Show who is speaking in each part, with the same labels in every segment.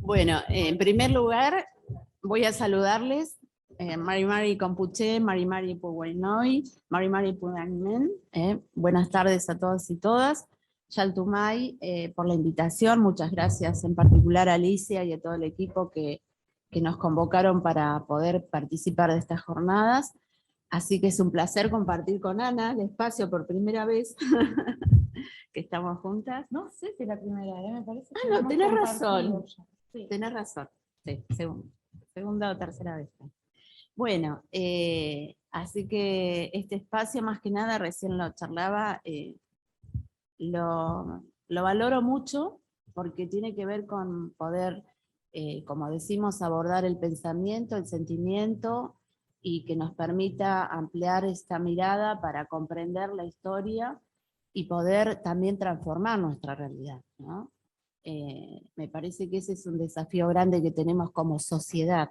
Speaker 1: Bueno, en primer lugar, voy a saludarles, Mari Compuche, Mari Puguaynoy, Mari Puguaymen. Buenas tardes a todos y todas. Yaltumay, por la invitación, muchas gracias en particular a Alicia y a todo el equipo que nos convocaron para poder participar de estas jornadas. Así que es un placer compartir con Ana el espacio por primera vez que estamos juntas.
Speaker 2: No sé si la primera vez, me parece.
Speaker 1: Ah, no, tenés razón.
Speaker 2: Sí.
Speaker 1: Tenés razón. Sí, segunda o tercera vez. Bueno, así que este espacio más que nada, recién lo charlaba, lo valoro mucho porque tiene que ver con poder, como decimos, abordar el pensamiento, el sentimiento, y que nos permita ampliar esta mirada para comprender la historia y poder también transformar nuestra realidad, ¿no? Me parece que ese es un desafío grande que tenemos como sociedad,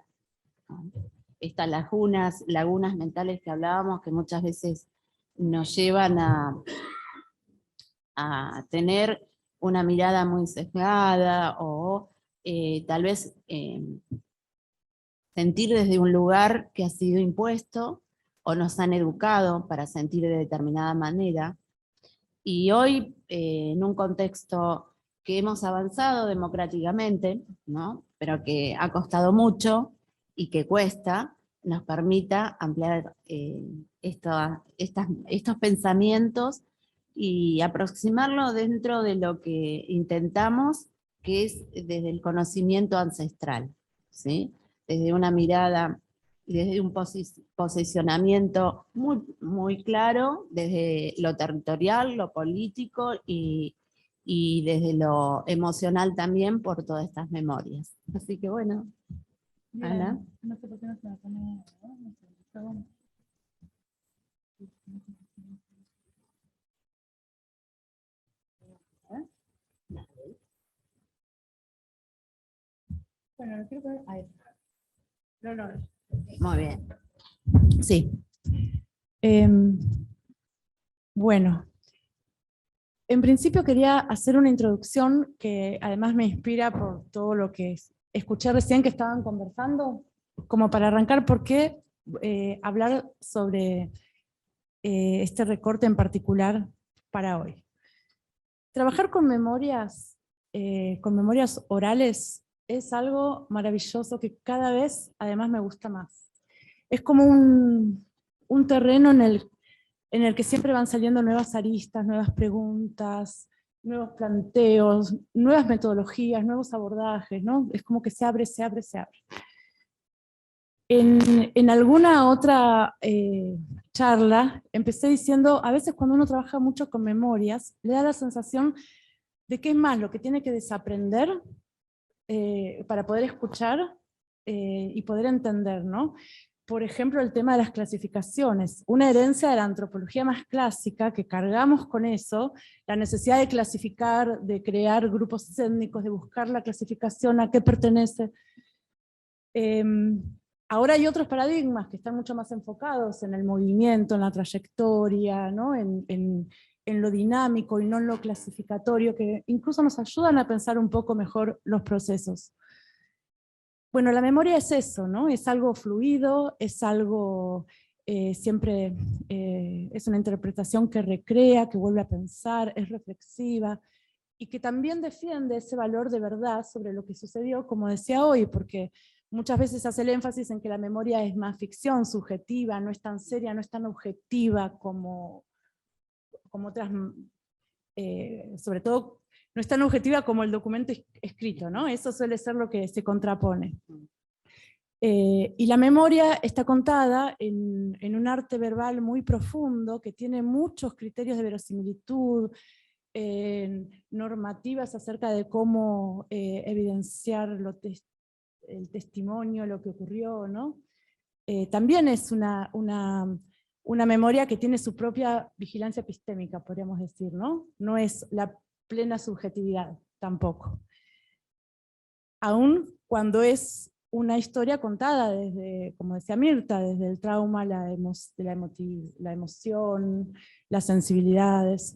Speaker 1: ¿no? Estas lagunas mentales que hablábamos, que muchas veces nos llevan a tener una mirada muy sesgada o tal vez sentir desde un lugar que ha sido impuesto o nos han educado para sentir de determinada manera. Y hoy, en un contexto que hemos avanzado democráticamente, ¿no? Pero que ha costado mucho y que cuesta, nos permita ampliar estos pensamientos y aproximarlo dentro de lo que intentamos, que es desde el conocimiento ancestral, ¿sí? Desde una mirada, desde un posicionamiento muy claro, desde lo territorial, lo político y desde lo emocional también por todas estas memorias. Así que bueno,
Speaker 2: bien.
Speaker 1: Ana.
Speaker 2: No sé por qué no se me pone, ¿no? Bueno, lo quiero poner ahí. No.
Speaker 1: Muy bien. Sí.
Speaker 2: Bueno, en principio quería hacer una introducción que además me inspira por todo lo que escuché recién que estaban conversando, como para arrancar, ¿por qué hablar sobre este recorte en particular para hoy? Trabajar con memorias orales es algo maravilloso que cada vez además me gusta más. Es como un terreno en el que siempre van saliendo nuevas aristas, nuevas preguntas, nuevos planteos, nuevas metodologías, nuevos abordajes, ¿no? Es como que se abre. En alguna otra charla empecé diciendo, a veces cuando uno trabaja mucho con memorias, le da la sensación de que es más lo que tiene que desaprender para poder escuchar y poder entender, ¿no? Por ejemplo, el tema de las clasificaciones, una herencia de la antropología más clásica, que cargamos con eso, la necesidad de clasificar, de crear grupos étnicos, de buscar la clasificación, a qué pertenece. Ahora hay otros paradigmas que están mucho más enfocados en el movimiento, en la trayectoria, ¿no? en lo dinámico y no en lo clasificatorio, que incluso nos ayudan a pensar un poco mejor los procesos. Bueno, la memoria es eso, ¿no? Es algo fluido, es algo siempre, es una interpretación que recrea, que vuelve a pensar, es reflexiva, y que también defiende ese valor de verdad sobre lo que sucedió, como decía hoy, porque muchas veces hace el énfasis en que la memoria es más ficción, subjetiva, no es tan seria, no es tan objetiva como otras, sobre todo no es tan objetiva como el documento escrito, ¿no? Eso suele ser lo que se contrapone. Y la memoria está contada en un arte verbal muy profundo, que tiene muchos criterios de verosimilitud, normativas acerca de cómo evidenciar el testimonio, lo que ocurrió, ¿no? También es una memoria que tiene su propia vigilancia epistémica, podríamos decir, ¿no? No es la plena subjetividad, tampoco. Aún cuando es una historia contada desde, como decía Mirta, desde el trauma, la emoción, las sensibilidades.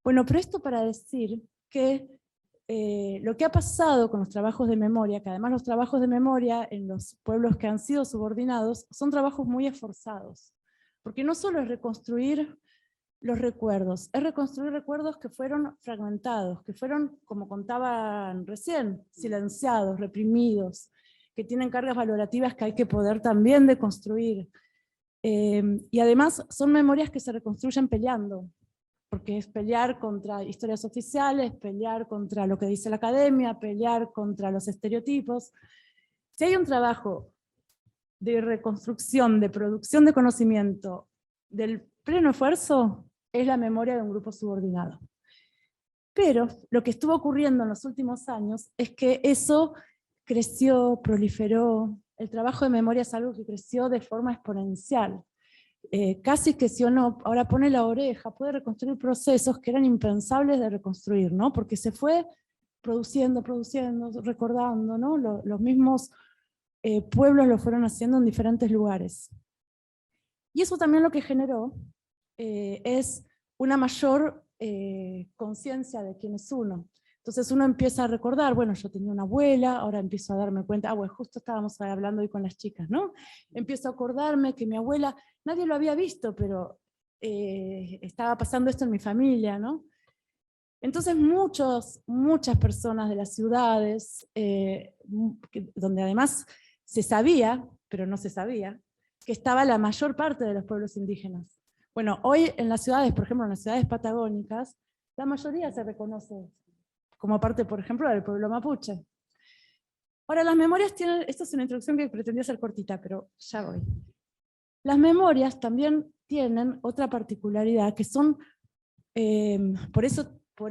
Speaker 2: Bueno, pero esto para decir que lo que ha pasado con los trabajos de memoria, que además los trabajos de memoria en los pueblos que han sido subordinados son trabajos muy esforzados, porque no solo es reconstruir los recuerdos, es reconstruir recuerdos que fueron fragmentados, que fueron, como contaban recién, silenciados, reprimidos, que tienen cargas valorativas que hay que poder también deconstruir. Y además son memorias que se reconstruyen peleando, porque es pelear contra historias oficiales, pelear contra lo que dice la academia, pelear contra los estereotipos. Si hay un trabajo de reconstrucción, de producción de conocimiento, del pleno esfuerzo, es la memoria de un grupo subordinado. Pero lo que estuvo ocurriendo en los últimos años es que eso creció, proliferó. El trabajo de memoria es algo que creció de forma exponencial. Casi que si uno ahora pone la oreja, puede reconstruir procesos que eran impensables de reconstruir, ¿no? Porque se fue produciendo, recordando, ¿no? Los mismos pueblos lo fueron haciendo en diferentes lugares. Y eso también lo que generó es una mayor conciencia de quién es uno. Entonces uno empieza a recordar, bueno, yo tenía una abuela, ahora empiezo a darme cuenta, bueno, justo estábamos hablando hoy con las chicas, ¿no? Empiezo a acordarme que mi abuela, nadie lo había visto, pero estaba pasando esto en mi familia, ¿no? Entonces muchas personas de las ciudades, donde además se sabía, pero no se sabía, que estaba la mayor parte de los pueblos indígenas. Bueno, hoy en las ciudades, por ejemplo, en las ciudades patagónicas, la mayoría se reconoce como parte, por ejemplo, del pueblo mapuche. Ahora, las memorias tienen, esta es una introducción que pretendía ser cortita, pero ya voy. Las memorias también tienen otra particularidad, que son, por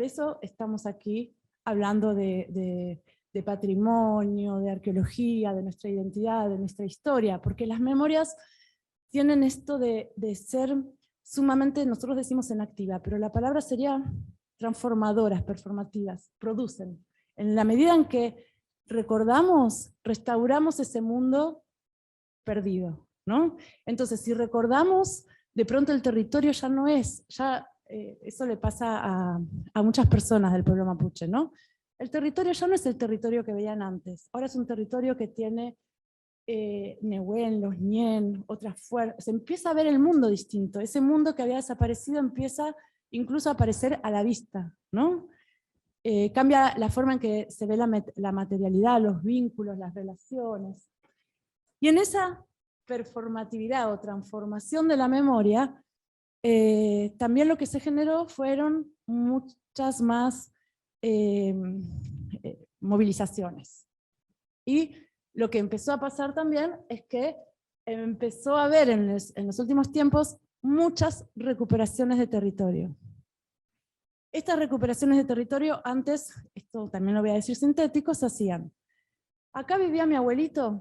Speaker 2: eso estamos aquí hablando de patrimonio, de arqueología, de nuestra identidad, de nuestra historia, porque las memorias tienen esto de ser sumamente, nosotros decimos en activa, pero la palabra sería transformadoras, performativas, producen. En la medida en que recordamos, restauramos ese mundo perdido, ¿no? Entonces, si recordamos, de pronto el territorio ya no es, eso le pasa a muchas personas del pueblo mapuche, ¿no? El territorio ya no es el territorio que veían antes, ahora es un territorio que tiene Nehuen, los Ñen, otras fuerzas, se empieza a ver el mundo distinto, ese mundo que había desaparecido empieza incluso a aparecer a la vista, ¿no? Cambia la forma en que se ve la materialidad, los vínculos, las relaciones. Y en esa performatividad o transformación de la memoria, también lo que se generó fueron muchas más movilizaciones. Y lo que empezó a pasar también es que empezó a haber en los últimos tiempos muchas recuperaciones de territorio. Estas recuperaciones de territorio antes, esto también lo voy a decir sintético, se hacían. Acá vivía mi abuelito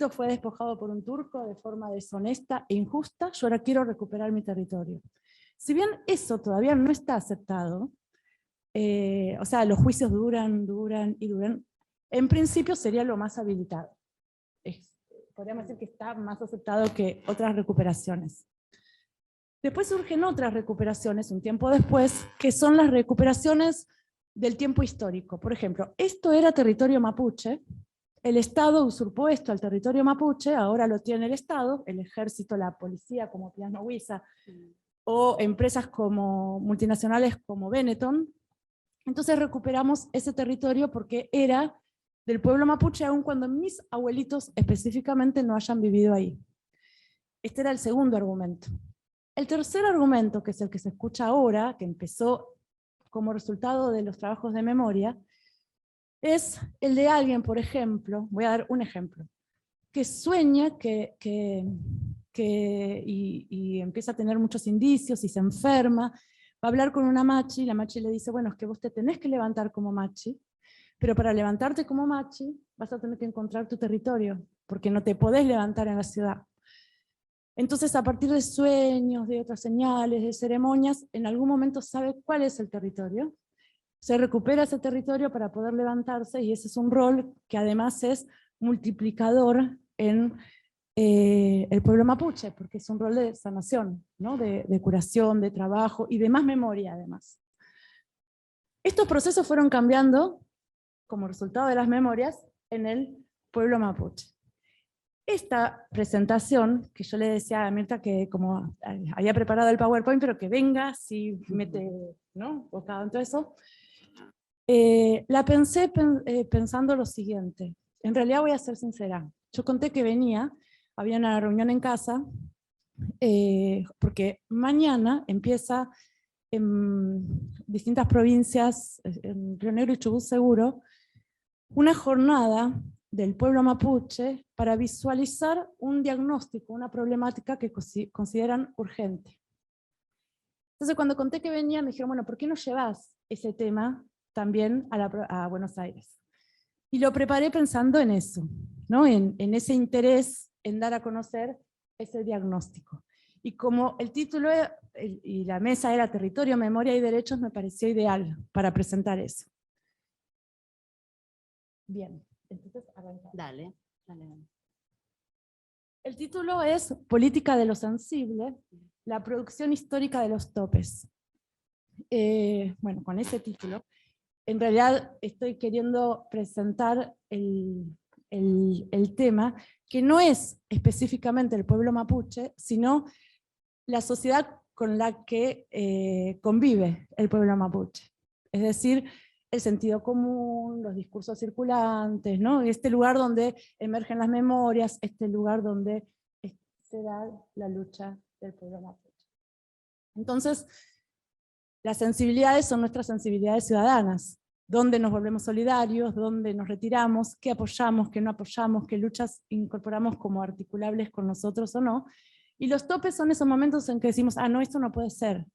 Speaker 2: fue despojado por un turco de forma deshonesta e injusta, yo ahora quiero recuperar mi territorio. Si bien eso todavía no está aceptado, o sea, los juicios duran, en principio sería lo más habilitado. Podríamos decir que está más aceptado que otras recuperaciones. Después surgen otras recuperaciones, un tiempo después, que son las recuperaciones del tiempo histórico. Por ejemplo, esto era territorio mapuche, el Estado usurpó esto al territorio mapuche, ahora lo tiene el Estado, el ejército, la policía como Piano Huiza, o empresas como multinacionales como Benetton. Entonces recuperamos ese territorio porque era del pueblo mapuche, aun cuando mis abuelitos específicamente no hayan vivido ahí. Este era el segundo argumento. El tercer argumento, que es el que se escucha ahora, que empezó como resultado de los trabajos de memoria, es el de alguien, por ejemplo, voy a dar un ejemplo, que sueña y empieza a tener muchos indicios y se enferma, va a hablar con una machi, y la machi le dice, bueno, es que vos te tenés que levantar como machi, pero para levantarte como machi vas a tener que encontrar tu territorio, porque no te podés levantar en la ciudad. Entonces, a partir de sueños, de otras señales, de ceremonias, en algún momento sabe cuál es el territorio, se recupera ese territorio para poder levantarse, y ese es un rol que además es multiplicador en el pueblo mapuche, porque es un rol de sanación, ¿no? de curación, de trabajo y de más memoria además. Estos procesos fueron cambiando como resultado de las memorias en el pueblo mapuche. Esta presentación, que yo le decía a Mirta que como había preparado el PowerPoint, pero que venga, si mete, ¿no?, bocado en todo eso, la pensé pensando lo siguiente. En realidad voy a ser sincera. Yo conté que venía, había una reunión en casa, porque mañana empieza en distintas provincias, en Río Negro y Chubut seguro, una jornada del pueblo mapuche para visualizar un diagnóstico, una problemática que consideran urgente. Entonces cuando conté que venía me dijeron, bueno, ¿por qué no llevas ese tema también a Buenos Aires? Y lo preparé pensando en eso, ¿no? En ese interés en dar a conocer ese diagnóstico. Y como el título y la mesa era Territorio, Memoria y Derechos, me pareció ideal para presentar eso. Bien, entonces arrancamos.
Speaker 1: Dale.
Speaker 2: El título es Política de lo Sensible, la producción histórica de los topes. Bueno, con ese título, en realidad estoy queriendo presentar el tema, que no es específicamente el pueblo mapuche, sino la sociedad con la que convive el pueblo mapuche. Es decir, el sentido común, los discursos circulantes, ¿no? Este lugar donde emergen las memorias, este lugar donde se da la lucha del pueblo mapuche. Entonces, las sensibilidades son nuestras sensibilidades ciudadanas, dónde nos volvemos solidarios, dónde nos retiramos, qué apoyamos, qué no apoyamos, qué luchas incorporamos como articulables con nosotros o no. Y los topes son esos momentos en que decimos, ah, no, esto no puede ser,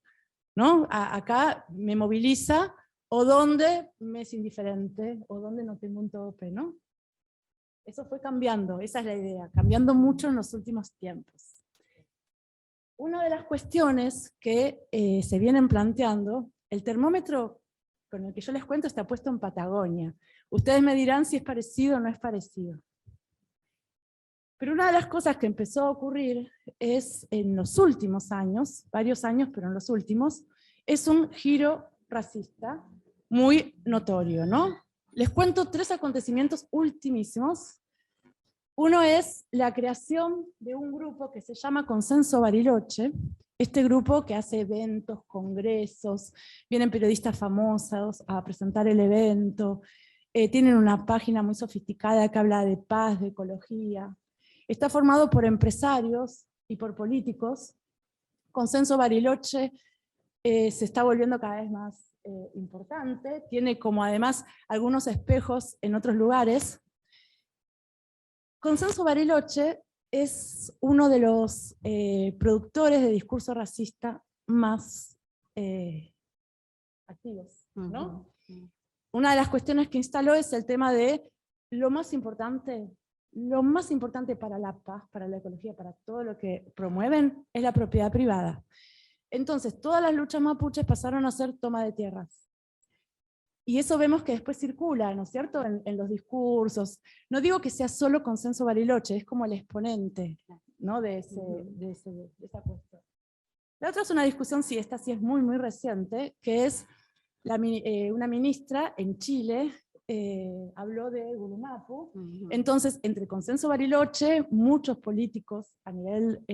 Speaker 2: ¿no? Acá me moviliza, o donde me es indiferente, o donde no tengo un tope, ¿no? Eso fue cambiando, esa es la idea, cambiando mucho en los últimos tiempos. Una de las cuestiones que se vienen planteando, el termómetro con el que yo les cuento está puesto en Patagonia. Ustedes me dirán si es parecido o no es parecido. Pero una de las cosas que empezó a ocurrir es en los últimos años, varios años, pero en los últimos, es un giro racista muy notorio, ¿no? Les cuento 3 acontecimientos ultimísimos. Uno es la creación de un grupo que se llama Consenso Bariloche, este grupo que hace eventos, congresos, vienen periodistas famosos a presentar el evento, tienen una página muy sofisticada que habla de paz, de ecología. Está formado por empresarios y por políticos. Consenso Bariloche se está volviendo cada vez más importante, tiene como además algunos espejos en otros lugares. Consenso Bariloche es uno de los productores de discurso racista más activos, ¿no? Una de las cuestiones que instaló es el tema de lo más importante para la paz, para la ecología, para todo lo que promueven, es la propiedad privada. Entonces, todas las luchas mapuches pasaron a ser toma de tierras. Y eso vemos que después circula, ¿no es cierto?, en los discursos. No digo que sea solo Consenso Bariloche, es como el exponente, ¿no?, de esa cuestión. La otra es una discusión, esta sí es muy, muy reciente, que es una ministra en Chile habló de Gulumapu. Entonces, entre Consenso Bariloche, muchos políticos a nivel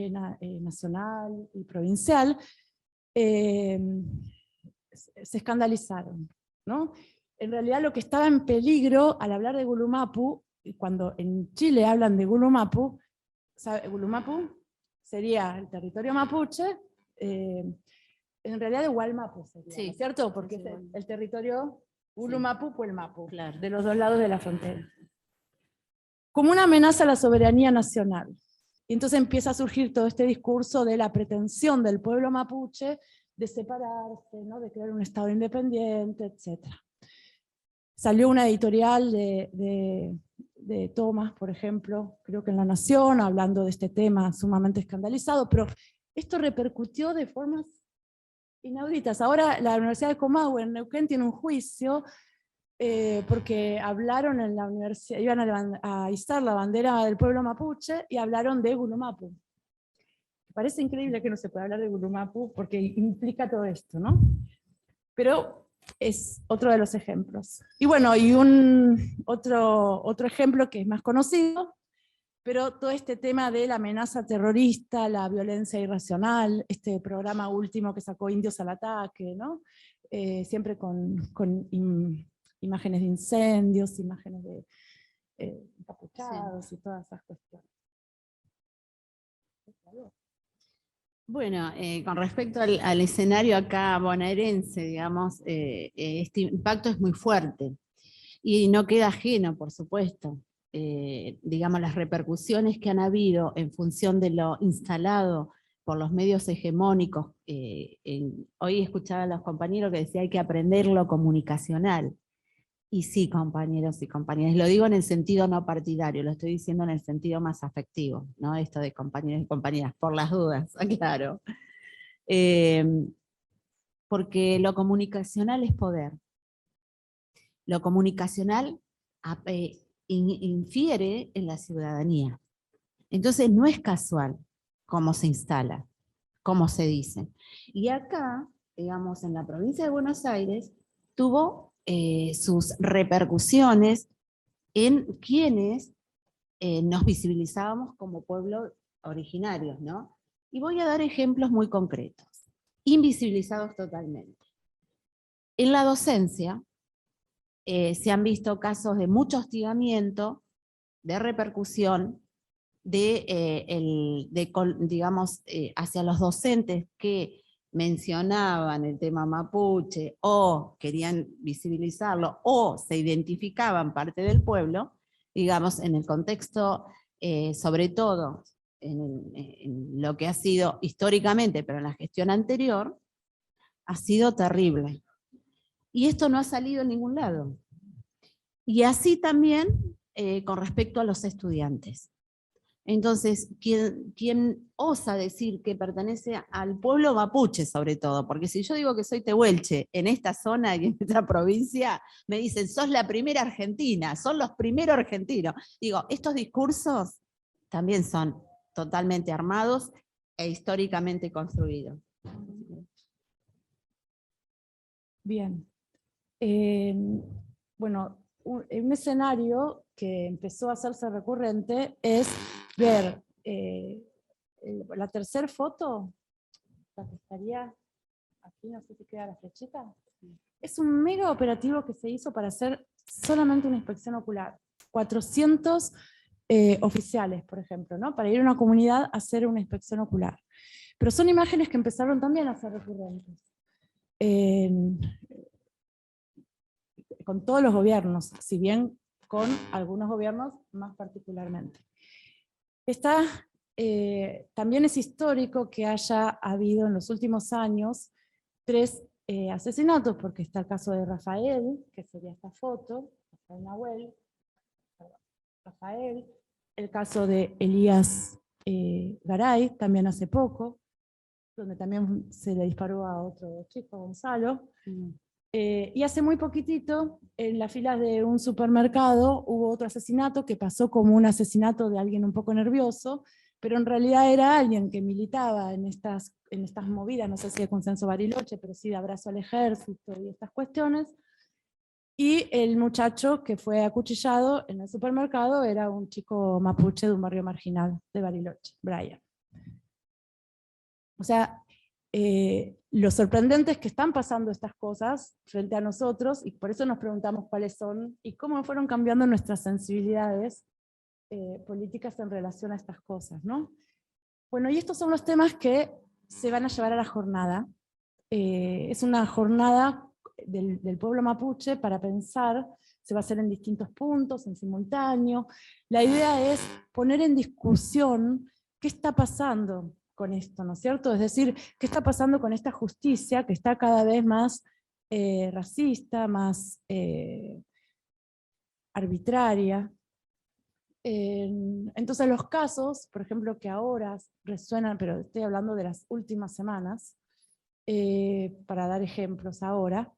Speaker 2: nacional y provincial se escandalizaron, ¿no? En realidad lo que estaba en peligro al hablar de Gulumapu, cuando en Chile hablan de Gulumapu, Gulumapu sería el territorio mapuche, en realidad de Hualmapu sería, sí, ¿no es cierto? Porque sí, es el territorio Gulumapu, sí, Puelmapu, claro, de los dos lados de la frontera. Como una amenaza a la soberanía nacional. Y entonces empieza a surgir todo este discurso de la pretensión del pueblo mapuche de separarse, ¿no?, de crear un estado independiente, etc. Salió una editorial de Tomás, por ejemplo, creo que en La Nación, hablando de este tema sumamente escandalizado, pero esto repercutió de formas inauditas. Ahora la Universidad de Comahue en Neuquén tiene un juicio porque hablaron en la universidad, iban a izar la bandera del pueblo mapuche y hablaron de Gulumapu. Parece increíble que no se pueda hablar de Gulumapu porque implica todo esto, ¿no? Pero es otro de los ejemplos. Y bueno, y otro ejemplo que es más conocido, pero todo este tema de la amenaza terrorista, la violencia irracional, este programa último que sacó Indios al Ataque, ¿no? Siempre con imágenes de incendios, imágenes de encapuchados, sí, y todas esas cuestiones.
Speaker 1: Bueno, con respecto al escenario acá bonaerense, digamos, este impacto es muy fuerte y no queda ajeno, por supuesto. Digamos, las repercusiones que han habido en función de lo instalado por los medios hegemónicos. Hoy escuchaba a los compañeros que decía hay que aprender lo comunicacional. Y sí, compañeros y compañeras, lo digo en el sentido no partidario, lo estoy diciendo en el sentido más afectivo, ¿no? Esto de compañeros y compañeras, por las dudas, claro. Porque lo comunicacional es poder. Lo comunicacional infiere en la ciudadanía. Entonces no es casual cómo se instala, cómo se dice. Y acá, digamos, en la provincia de Buenos Aires, tuvo sus repercusiones en quienes nos visibilizábamos como pueblo originarios, ¿no? Y voy a dar ejemplos muy concretos, invisibilizados totalmente. En la docencia se han visto casos de mucho hostigamiento, de repercusión, digamos, hacia los docentes que mencionaban el tema mapuche o querían visibilizarlo o se identificaban parte del pueblo, digamos, en el contexto, sobre todo en lo que ha sido históricamente, pero en la gestión anterior, ha sido terrible. Y esto no ha salido en ningún lado. Y así también con respecto a los estudiantes. Entonces, quien osa decir que pertenece al pueblo mapuche, sobre todo, porque si yo digo que soy tehuelche en esta zona y en esta provincia, me dicen, sos la primera argentina, son los primeros argentinos. Digo, estos discursos también son totalmente armados e históricamente construidos.
Speaker 2: Bien. Bueno, un escenario que empezó a hacerse recurrente es ver la tercera foto, la que estaría aquí, no sé si queda la flechita. Es un mega operativo que se hizo para hacer solamente una inspección ocular. 400 oficiales, por ejemplo, ¿no? Para ir a una comunidad a hacer una inspección ocular. Pero son imágenes que empezaron también a ser recurrentes. Con todos los gobiernos, si bien con algunos gobiernos más particularmente. También es histórico que haya habido en los últimos años 3 asesinatos, porque está el caso de Rafael, que sería esta foto, Rafael Nahuel, Rafael, el caso de Elías Garay, también hace poco, donde también se le disparó a otro chico, Gonzalo. Y hace muy poquitito, en las filas de un supermercado, hubo otro asesinato que pasó como un asesinato de alguien un poco nervioso, pero en realidad era alguien que militaba en estas movidas, no sé si de Consenso Bariloche, pero sí de Abrazo al Ejército y estas cuestiones. Y el muchacho que fue acuchillado en el supermercado era un chico mapuche de un barrio marginal de Bariloche, Brian. O sea, lo sorprendente es que están pasando estas cosas frente a nosotros y por eso nos preguntamos cuáles son y cómo fueron cambiando nuestras sensibilidades políticas en relación a estas cosas, ¿no? Bueno, y estos son los temas que se van a llevar a la jornada. Es una jornada del pueblo mapuche para pensar, se va a hacer en distintos puntos, en simultáneo. La idea es poner en discusión qué está pasando con esto, ¿no es cierto? Es decir, qué está pasando con esta justicia que está cada vez más racista, más arbitraria. Entonces los casos, por ejemplo, que ahora resuenan, pero estoy hablando de las últimas semanas, para dar ejemplos ahora,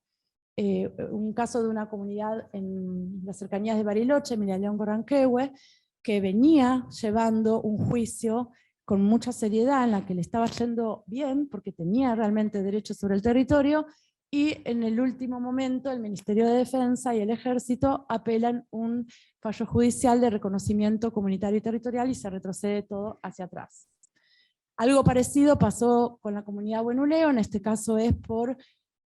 Speaker 2: un caso de una comunidad en las cercanías de Bariloche, Miraleón Gorranquehue, que venía llevando un juicio con mucha seriedad, en la que le estaba yendo bien, porque tenía realmente derecho sobre el territorio, y en el último momento el Ministerio de Defensa y el Ejército apelan un fallo judicial de reconocimiento comunitario y territorial y se retrocede todo hacia atrás. Algo parecido pasó con la comunidad Buenuleo, en este caso es por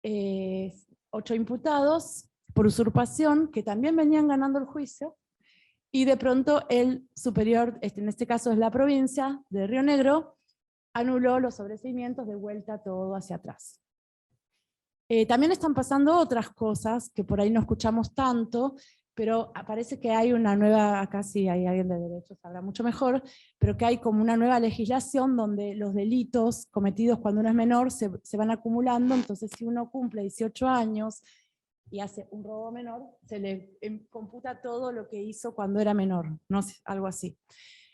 Speaker 2: 8 imputados por usurpación, que también venían ganando el juicio, y de pronto el superior, en este caso es la provincia de Río Negro, anuló los sobreseimientos, de vuelta todo hacia atrás. También están pasando otras cosas que por ahí no escuchamos tanto, pero parece que hay una nueva, acá sí hay alguien de derechos, sabrá mucho mejor, pero que hay como una nueva legislación donde los delitos cometidos cuando uno es menor se van acumulando, entonces si uno cumple 18 años y hace un robo menor, se le computa todo lo que hizo cuando era menor, ¿no? Algo así.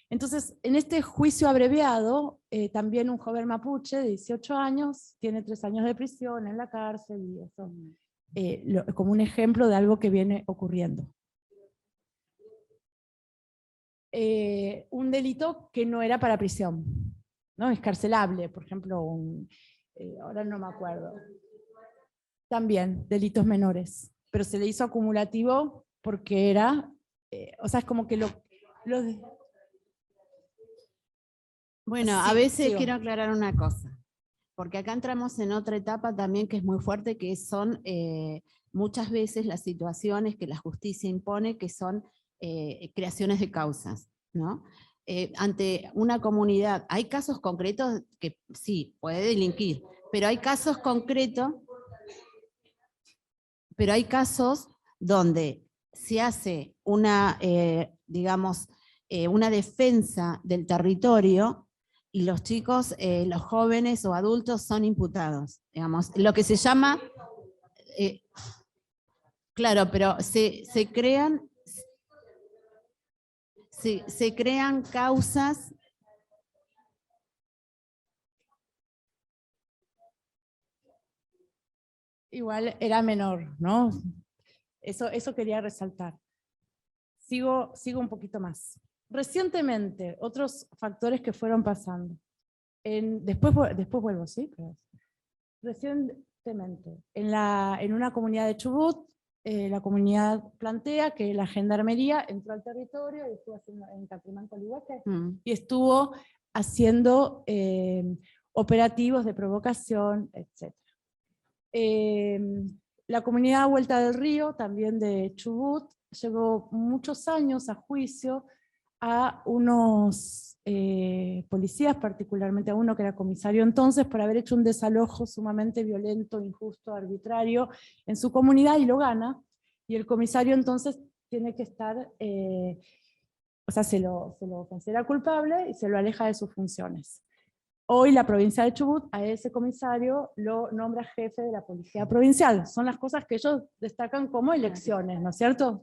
Speaker 2: Entonces, en este juicio abreviado, también un joven mapuche de 18 años tiene 3 años de prisión en la cárcel, y eso como un ejemplo de algo que viene ocurriendo. Un delito que no era para prisión, ¿no? Escarcelable, por ejemplo, ahora no me acuerdo. También, delitos menores, pero se le hizo acumulativo porque era, o sea, es como que
Speaker 1: Bueno,
Speaker 2: Sí,
Speaker 1: a veces
Speaker 2: sigo.
Speaker 1: quiero aclarar una cosa, porque acá entramos en otra etapa también que es muy fuerte, que son muchas veces las situaciones que la justicia impone, que son creaciones de causas, ¿no? Ante una comunidad, hay casos concretos que sí, puede delinquir, pero hay casos concretos, pero hay casos donde se hace una, digamos, una defensa del territorio, y los chicos, los jóvenes o adultos son imputados, digamos, lo que se llama, claro, pero se crean causas.
Speaker 2: Igual era menor, ¿no? Eso quería resaltar. Sigo un poquito más. Recientemente, otros factores que fueron pasando. Después vuelvo, ¿sí? Recientemente, en una comunidad de Chubut, la comunidad plantea que la gendarmería entró al territorio y estuvo haciendo, en Caprimán, Colihueque, y estuvo haciendo operativos de provocación, etc. La comunidad Vuelta del Río, también de Chubut, llevó muchos años a juicio a unos policías, particularmente a uno que era comisario entonces, por haber hecho un desalojo sumamente violento, injusto, arbitrario en su comunidad, y lo gana, y el comisario entonces tiene que estar, o sea, se lo considera culpable y se lo aleja de sus funciones. Hoy la provincia de Chubut a ese comisario lo nombra jefe de la policía provincial. Son las cosas que ellos destacan como elecciones, ¿no es cierto?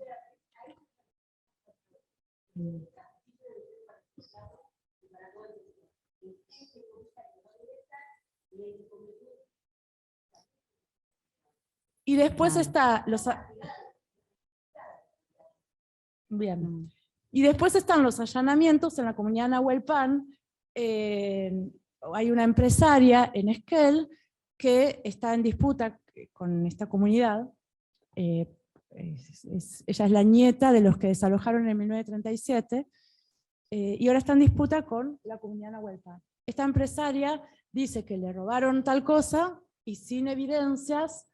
Speaker 2: Y después está Bien. Y después están los allanamientos en la comunidad Nahuelpan. Hay una empresaria en Esquel que está en disputa con esta comunidad. Ella es la nieta de los que desalojaron en 1937, y ahora está en disputa con la comunidad Nahuelpan. Esta empresaria dice que le robaron tal cosa y sin evidencias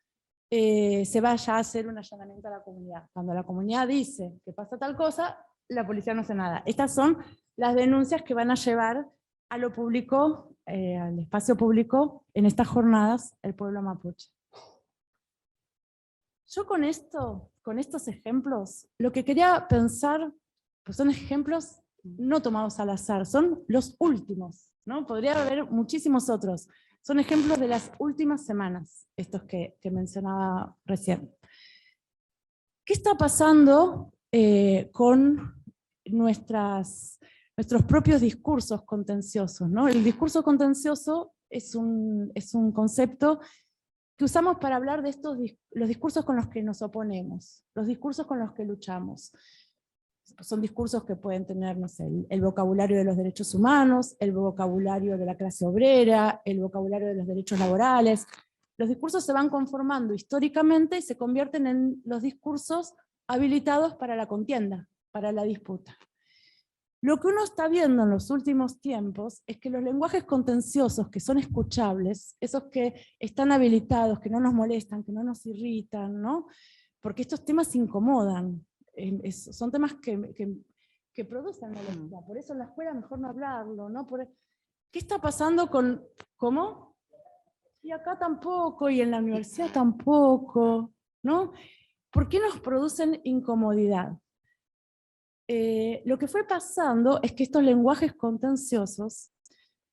Speaker 2: se vaya a hacer un allanamiento a la comunidad. Cuando la comunidad dice que pasa tal cosa, la policía no hace nada. Estas son las denuncias que van a llevar a lo público, al espacio público, en estas jornadas, el pueblo mapuche. Yo con estos ejemplos, lo que quería pensar, pues son ejemplos no tomados al azar, son los últimos, ¿no? Podría haber muchísimos otros. Son ejemplos de las últimas semanas, estos que mencionaba recién. ¿Qué está pasando con nuestros propios discursos contenciosos, ¿no? El discurso contencioso es un concepto que usamos para hablar de los discursos con los que nos oponemos, los discursos con los que luchamos. Son discursos que pueden tener, no sé, el vocabulario de los derechos humanos, el vocabulario de la clase obrera, el vocabulario de los derechos laborales, Los discursos se van conformando históricamente y se convierten en los discursos habilitados para la contienda, para la disputa. Lo que uno está viendo en los últimos tiempos es que los lenguajes contenciosos que son escuchables, esos que están habilitados, que no nos molestan, que no nos irritan, ¿no? Porque estos temas incomodan, son temas que producen molestia, por eso en la escuela mejor no hablarlo, ¿no? ¿Qué está pasando con, cómo? Y acá tampoco, y en la universidad tampoco, ¿no? ¿Por qué nos producen incomodidad? Lo que fue pasando es que estos lenguajes contenciosos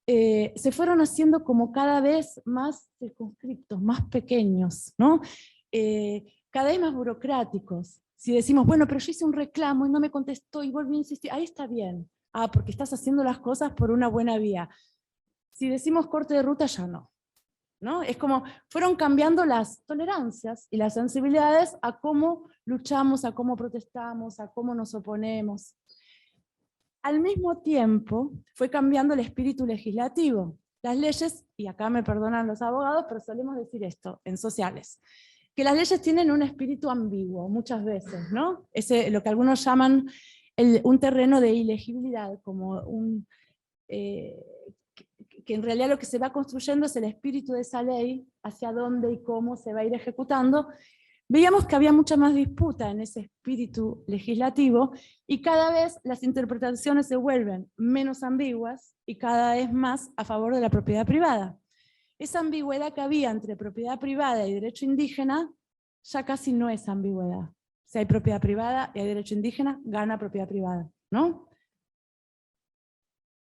Speaker 2: se fueron haciendo como cada vez más circunscriptos, más pequeños, ¿no? Cada vez más burocráticos. Si decimos, bueno, pero yo hice un reclamo y no me contestó y volví a insistir, ahí está bien. Ah, porque estás haciendo las cosas por una buena vía. Si decimos corte de ruta, ya no. ¿No? Es como fueron cambiando las tolerancias y las sensibilidades a cómo luchamos, a cómo protestamos, a cómo nos oponemos. Al mismo tiempo fue cambiando el espíritu legislativo. Las leyes, y acá me perdonan los abogados, pero solemos decir esto en sociales, que las leyes tienen un espíritu ambiguo muchas veces, ¿no? Lo que algunos llaman un terreno de ilegibilidad, como que en realidad lo que se va construyendo es el espíritu de esa ley, hacia dónde y cómo se va a ir ejecutando. Veíamos que había mucha más disputa en ese espíritu legislativo y cada vez las interpretaciones se vuelven menos ambiguas y cada vez más a favor de la propiedad privada. Esa ambigüedad que había entre propiedad privada y derecho indígena ya casi no es ambigüedad. Si hay propiedad privada y hay derecho indígena, gana propiedad privada, ¿no?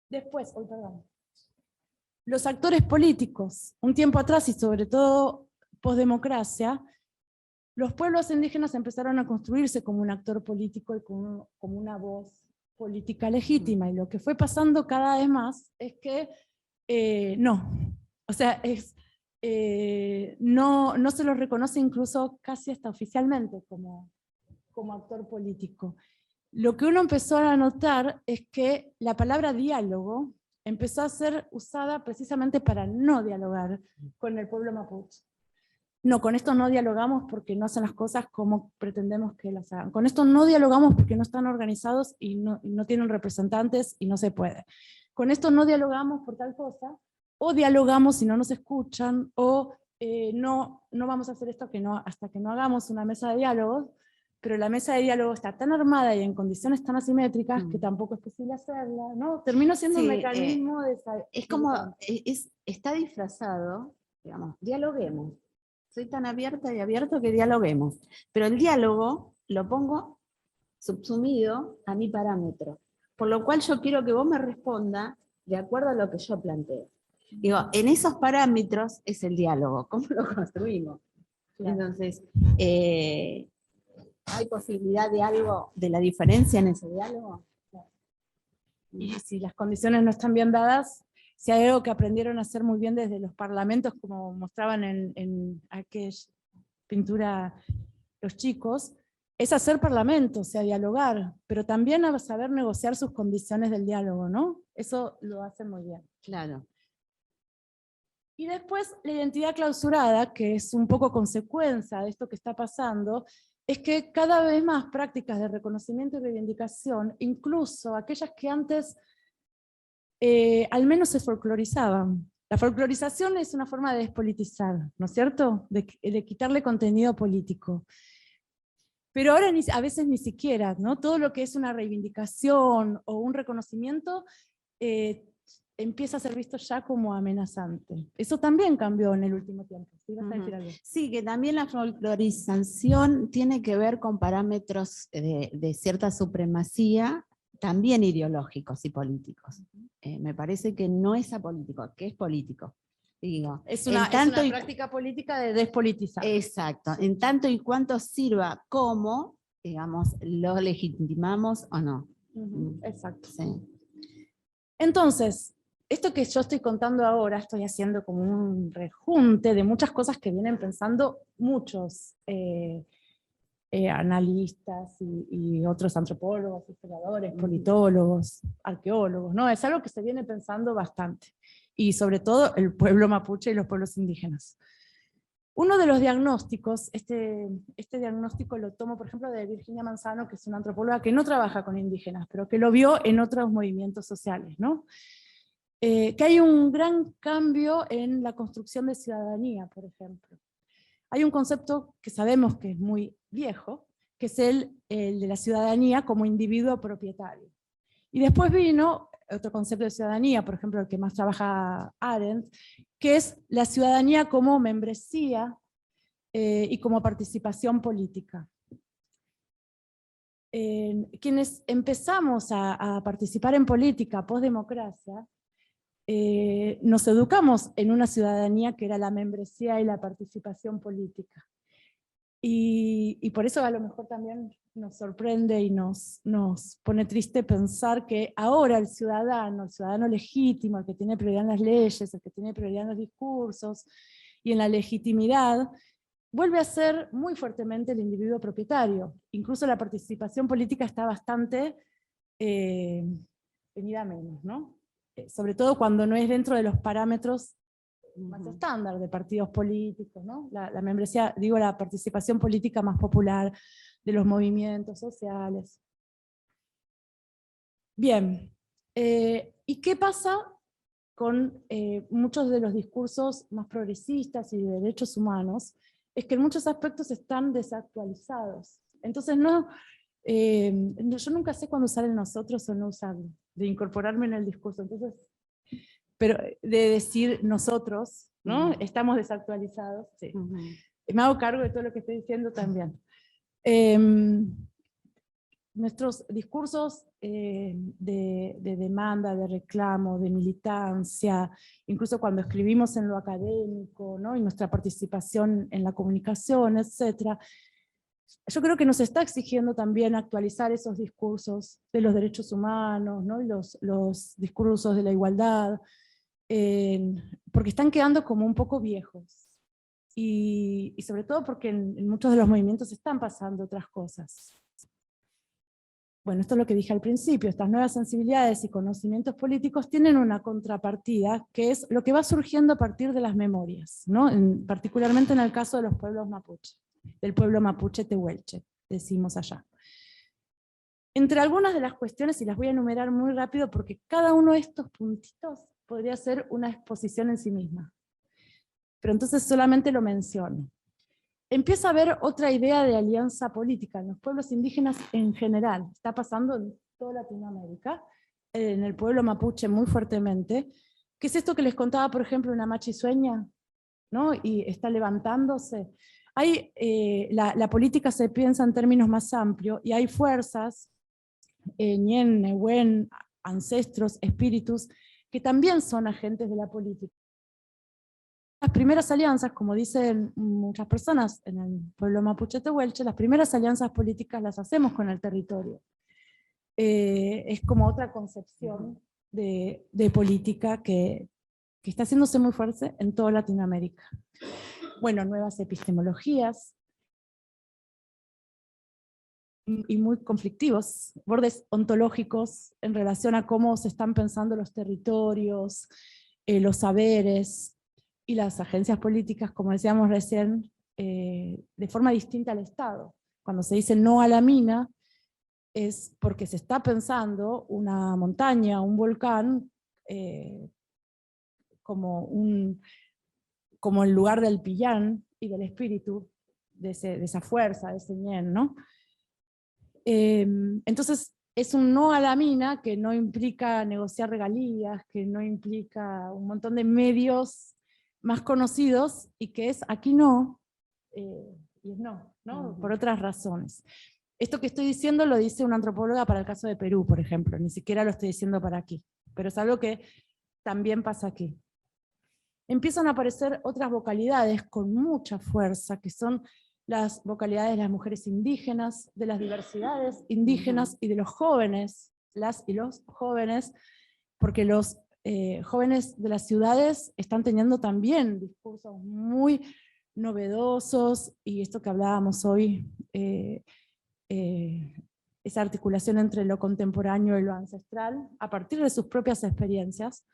Speaker 2: Después, perdón. Los actores políticos, un tiempo atrás y sobre todo posdemocracia, los pueblos indígenas empezaron a construirse como un actor político y como una voz política legítima, y lo que fue pasando cada vez más es que no, o sea, no se los reconoce incluso casi hasta oficialmente como actor político. Lo que uno empezó a notar es que la palabra diálogo empezó a ser usada precisamente para no dialogar con el pueblo mapuche. No, con esto no dialogamos porque no hacen las cosas como pretendemos que las hagan. Con esto no dialogamos porque no están organizados y no tienen representantes y no se puede. Con esto no dialogamos por tal cosa, o dialogamos si no nos escuchan, o no vamos a hacer esto hasta que no hagamos una mesa de diálogos, pero la mesa de diálogo está tan armada y en condiciones tan asimétricas que tampoco es posible hacerla, ¿no? Termina siendo un mecanismo de...
Speaker 1: Es como, está disfrazado, digamos, dialoguemos. Soy tan abierta y abierto que dialoguemos. Pero el diálogo lo pongo subsumido a mi parámetro. Por lo cual yo quiero que vos me respondas de acuerdo a lo que yo planteo. Digo, en esos parámetros es el diálogo. ¿Cómo lo construimos? Claro. Entonces, ¿hay posibilidad de algo, de la diferencia en ese diálogo?
Speaker 2: Y si las condiciones no están bien dadas, si hay algo que aprendieron a hacer muy bien desde los parlamentos, como mostraban en aquella pintura los chicos, es hacer parlamento, o sea, dialogar, pero también a saber negociar sus condiciones del diálogo, ¿no? Eso lo hacen muy bien.
Speaker 1: Claro.
Speaker 2: Y después la identidad clausurada, que es un poco consecuencia de esto que está pasando, es que cada vez más prácticas de reconocimiento y reivindicación, incluso aquellas que antes al menos se folclorizaban. La folclorización es una forma de despolitizar, ¿no es cierto? De quitarle contenido político. Pero ahora a veces ni siquiera, ¿no? Todo lo que es una reivindicación o un reconocimiento empieza a ser visto ya como amenazante. Eso también cambió en el último tiempo. ¿Sí? ¿Vas a decir algo?
Speaker 1: Sí, que también la folclorización tiene que ver con parámetros de cierta supremacía, también ideológicos y políticos. Me parece que no es apolítico, que es político. Digo,
Speaker 2: es una práctica política de despolitizar.
Speaker 1: Exacto, en tanto y cuanto sirva como, digamos, lo legitimamos o no.
Speaker 2: Exacto.
Speaker 1: Sí.
Speaker 2: Entonces, esto que yo estoy contando ahora, estoy haciendo como un rejunte de muchas cosas que vienen pensando muchos analistas y otros antropólogos, historiadores, politólogos, arqueólogos, ¿no? Es algo que se viene pensando bastante. Y sobre todo el pueblo mapuche y los pueblos indígenas. Uno de los diagnósticos, este diagnóstico lo tomo, por ejemplo, de Virginia Manzano, que es una antropóloga que no trabaja con indígenas, pero que lo vio en otros movimientos sociales, ¿no? Que hay un gran cambio en la construcción de ciudadanía, por ejemplo. Hay un concepto que sabemos que es muy viejo, que es el de la ciudadanía como individuo propietario. Y después vino otro concepto de ciudadanía, por ejemplo, el que más trabaja Arendt, que es la ciudadanía como membresía y como participación política. Quienes empezamos a participar en política post-democracia, nos educamos en una ciudadanía que era la membresía y la participación política. Y por eso a lo mejor también nos sorprende y nos pone triste pensar que ahora el ciudadano legítimo, el que tiene prioridad en las leyes, el que tiene prioridad en los discursos y en la legitimidad, vuelve a ser muy fuertemente el individuo propietario. Incluso la participación política está bastante venida a menos, ¿no? Sobre todo cuando no es dentro de los parámetros más estándar de partidos políticos, ¿no? La membresía, digo, la participación política más popular de los movimientos sociales. Bien, ¿y qué pasa con muchos de los discursos más progresistas y de derechos humanos? Es que en muchos aspectos están desactualizados. Entonces yo nunca sé cuándo usar el nosotros o no usarlo, de incorporarme en el discurso. Entonces, pero de decir nosotros, ¿no? Estamos desactualizados. Sí. Me hago cargo de todo lo que estoy diciendo también. Nuestros discursos de demanda, de reclamo, de militancia, incluso cuando escribimos en lo académico, ¿no? Y nuestra participación en la comunicación, etc. Yo creo que nos está exigiendo también actualizar esos discursos de los derechos humanos, ¿no? Y los discursos de la igualdad, porque están quedando como un poco viejos. Y sobre todo porque en muchos de los movimientos están pasando otras cosas. Bueno, esto es lo que dije al principio, estas nuevas sensibilidades y conocimientos políticos tienen una contrapartida, que es lo que va surgiendo a partir de las memorias, ¿no? Particularmente en el caso de los pueblos mapuche, del pueblo mapuche tehuelche, decimos allá. Entre algunas de las cuestiones, y las voy a enumerar muy rápido porque cada uno de estos puntitos podría ser una exposición en sí misma. Pero entonces solamente lo menciono. Empieza a haber otra idea de alianza política en los pueblos indígenas en general. Está pasando en toda Latinoamérica, en el pueblo mapuche muy fuertemente. ¿Qué es esto que les contaba, por ejemplo, una machisueña, ¿no? Y está levantándose. La política se piensa en términos más amplios y hay fuerzas, ñen, nehuen, ancestros, espíritus, que también son agentes de la política. Las primeras alianzas, como dicen muchas personas en el pueblo mapuche tehuelche, las primeras alianzas políticas las hacemos con el territorio. Es como otra concepción de política que está haciéndose muy fuerte en toda Latinoamérica. Bueno, nuevas epistemologías, y muy conflictivos, bordes ontológicos en relación a cómo se están pensando los territorios, los saberes, y las agencias políticas, como decíamos recién, de forma distinta al Estado. Cuando se dice no a la mina, es porque se está pensando una montaña, un volcán, como el lugar del pillán y del espíritu, de esa fuerza, de ese ñen, ¿no? Entonces, es un no a la mina que no implica negociar regalías, que no implica un montón de medios más conocidos, y que es aquí no, y es no, ¿no? Por otras razones. Esto que estoy diciendo lo dice una antropóloga para el caso de Perú, por ejemplo, ni siquiera lo estoy diciendo para aquí, pero es algo que también pasa aquí. Empiezan a aparecer otras vocalidades con mucha fuerza, que son las vocalidades de las mujeres indígenas, de las diversidades indígenas y de los jóvenes, las y los jóvenes, porque los jóvenes de las ciudades están teniendo también discursos muy novedosos, y esto que hablábamos hoy, esa articulación entre lo contemporáneo y lo ancestral, a partir de sus propias experiencias,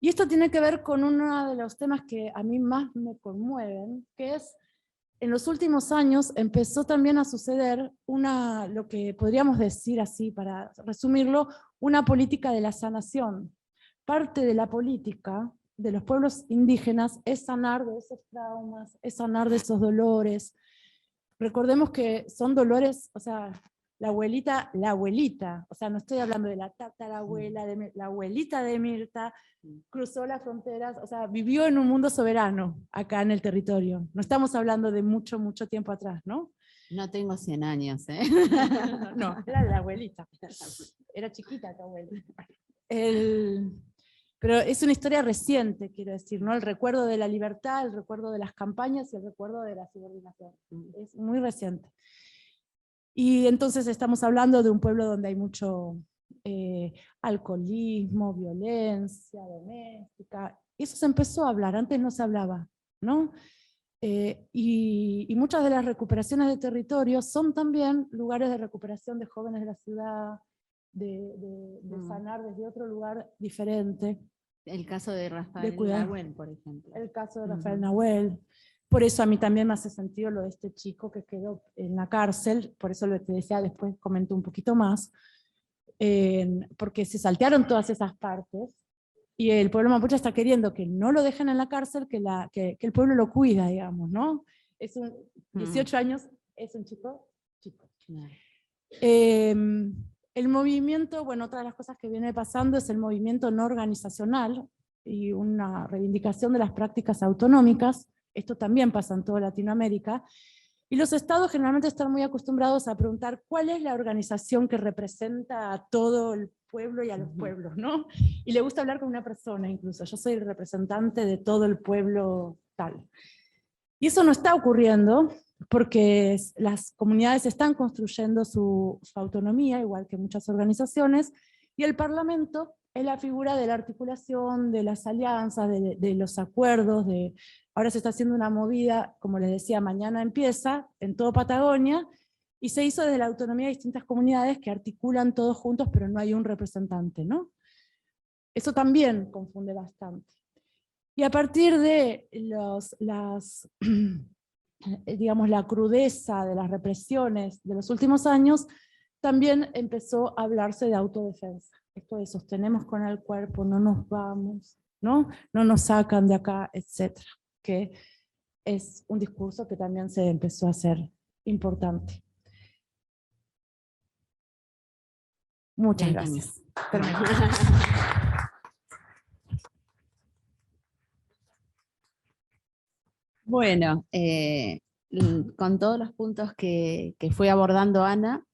Speaker 2: Y esto tiene que ver con uno de los temas que a mí más me conmueven, que es, en los últimos años empezó también a suceder lo que podríamos decir así, para resumirlo, una política de la sanación. Parte de la política de los pueblos indígenas es sanar de esos traumas, es sanar de esos dolores. Recordemos que son dolores, o sea, la abuelita, o sea, no estoy hablando de la tatarabuela, la abuelita de Mirta, cruzó las fronteras, o sea, vivió en un mundo soberano acá en el territorio. No estamos hablando de mucho, mucho tiempo atrás, ¿no?
Speaker 1: No tengo 100 años, ¿eh?
Speaker 2: No, era la abuelita. Era chiquita tu abuelita. Pero es una historia reciente, quiero decir, ¿no? El recuerdo de la libertad, el recuerdo de las campañas y el recuerdo de la subordinación. Es muy reciente. Y entonces estamos hablando de un pueblo donde hay mucho alcoholismo, violencia doméstica. Eso se empezó a hablar, antes no se hablaba, ¿no? Y muchas de las recuperaciones de territorio son también lugares de recuperación de jóvenes de la ciudad, de sanar desde otro lugar diferente.
Speaker 1: El caso de Rafael Nahuel, por ejemplo.
Speaker 2: El caso de Rafael Nahuel. Por eso a mí también me hace sentido lo de este chico que quedó en la cárcel, por eso lo que decía después comento un poquito más, porque se saltearon todas esas partes, y el pueblo mapuche está queriendo que no lo dejen en la cárcel, que el pueblo lo cuida, digamos, ¿no? 18 años, es un chico. El movimiento, bueno, otra de las cosas que viene pasando es el movimiento no organizacional y una reivindicación de las prácticas autonómicas. Esto también pasa en toda Latinoamérica. Y los estados generalmente están muy acostumbrados a preguntar cuál es la organización que representa a todo el pueblo y a los pueblos, ¿no? Y le gusta hablar con una persona incluso. Yo soy el representante de todo el pueblo tal. Y eso no está ocurriendo porque las comunidades están construyendo su autonomía, igual que muchas organizaciones, y el Parlamento es la figura de la articulación, de las alianzas, de los acuerdos. Ahora se está haciendo una movida, como les decía, mañana empieza, en todo Patagonia, y se hizo desde la autonomía de distintas comunidades que articulan todos juntos, pero no hay un representante, ¿no? Eso también confunde bastante. Y a partir de digamos, la crudeza de las represiones de los últimos años, también empezó a hablarse de autodefensa. Esto de sostenemos con el cuerpo, no nos vamos, ¿no? No nos sacan de acá, etc. Que es un discurso que también se empezó a hacer importante. Muchas gracias.
Speaker 1: Bueno, con todos los puntos que fue abordando Ana,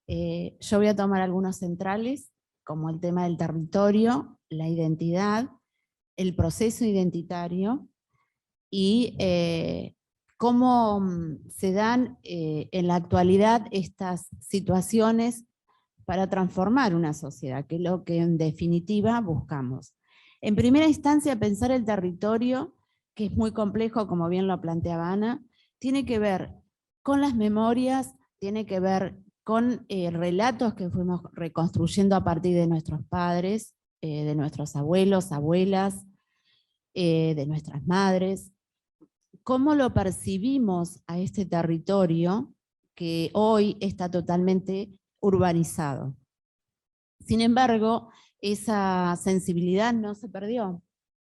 Speaker 1: yo voy a tomar algunos centrales, como el tema del territorio, la identidad, el proceso identitario y cómo se dan en la actualidad estas situaciones para transformar una sociedad, que es lo que en definitiva buscamos. En primera instancia, pensar el territorio, que es muy complejo, como bien lo planteaba Ana, tiene que ver con las memorias, tiene que ver con relatos que fuimos reconstruyendo a partir de nuestros padres, de nuestros abuelos, abuelas, de nuestras madres. Cómo lo percibimos a este territorio que hoy está totalmente urbanizado. Sin embargo, esa sensibilidad no se perdió.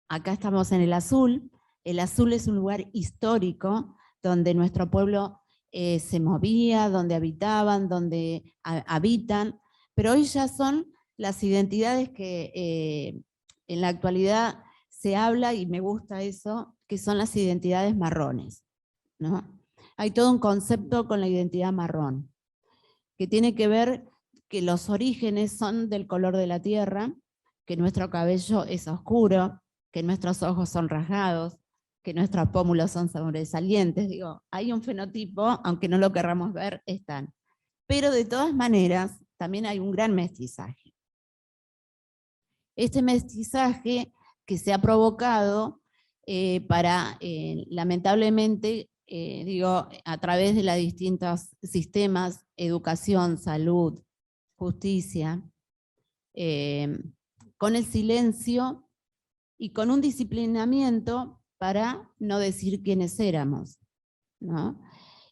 Speaker 1: Acá estamos en el azul. El azul es un lugar histórico donde nuestro pueblo se movía, donde habitaban, donde habitan, pero hoy ya son las identidades que en la actualidad se habla, y me gusta eso, que son las identidades marrones, ¿no? Hay todo un concepto con la identidad marrón, que tiene que ver que los orígenes son del color de la tierra, que nuestro cabello es oscuro, que nuestros ojos son rasgados, que nuestros pómulos son sobresalientes. Digo, hay un fenotipo, aunque no lo querramos ver, están. Pero de todas maneras, también hay un gran mestizaje. Este mestizaje que se ha provocado para, lamentablemente, digo, a través de los distintos sistemas, educación, salud, justicia, con el silencio y con un disciplinamiento para no decir quiénes éramos, ¿no?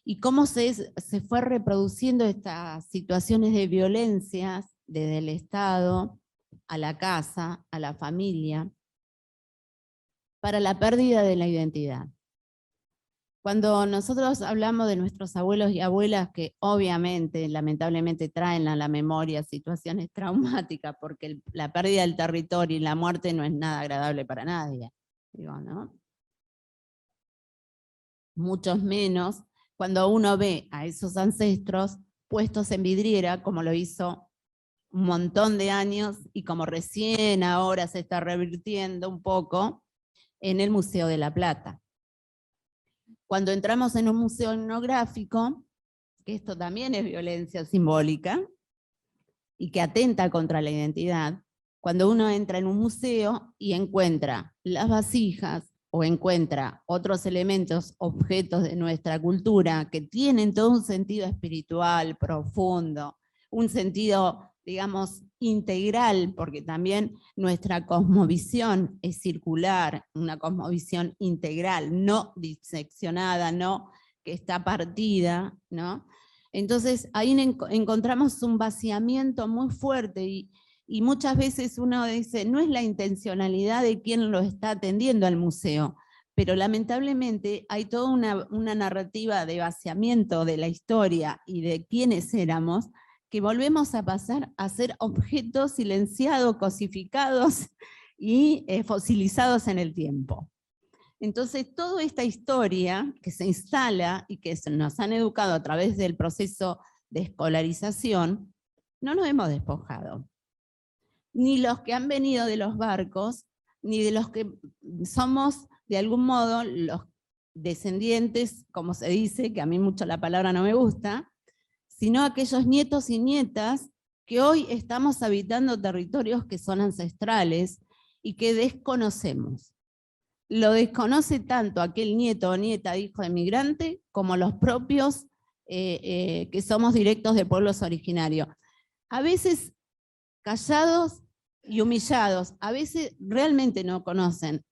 Speaker 1: Y cómo se fue reproduciendo estas situaciones de violencia desde el Estado a la casa, a la familia, para la pérdida de la identidad. Cuando nosotros hablamos de nuestros abuelos y abuelas que obviamente, lamentablemente traen a la memoria situaciones traumáticas, porque la pérdida del territorio y la muerte no es nada agradable para nadie, digo, ¿no? Muchos menos cuando uno ve a esos ancestros puestos en vidriera, como lo hizo un montón de años y como recién ahora se está revirtiendo un poco en el Museo de la Plata. Cuando entramos en un museo etnográfico, que esto también es violencia simbólica y que atenta contra la identidad, cuando uno entra en un museo y encuentra las vasijas o encuentra otros elementos, objetos de nuestra cultura que tienen todo un sentido espiritual, profundo, un sentido, digamos, integral, porque también nuestra cosmovisión es circular, una cosmovisión integral, no diseccionada, no que está partida, ¿no? Entonces ahí encontramos un vaciamiento muy fuerte y muchas veces uno dice, no es la intencionalidad de quien lo está atendiendo al museo, pero lamentablemente hay toda una narrativa de vaciamiento de la historia y de quiénes éramos, que volvemos a pasar a ser objetos silenciados, cosificados y fosilizados en el tiempo. Entonces, toda esta historia que se instala y que nos han educado a través del proceso de escolarización, no nos hemos despojado. Ni los que han venido de los barcos, ni de los que somos, de algún modo, los descendientes, como se dice, que a mí mucho la palabra no me gusta, sino aquellos nietos y nietas que hoy estamos habitando territorios que son ancestrales y que desconocemos. Lo desconoce tanto aquel nieto o nieta hijo de migrante como los propios que somos directos de pueblos originarios. A veces callados y humillados, a veces realmente no conocen,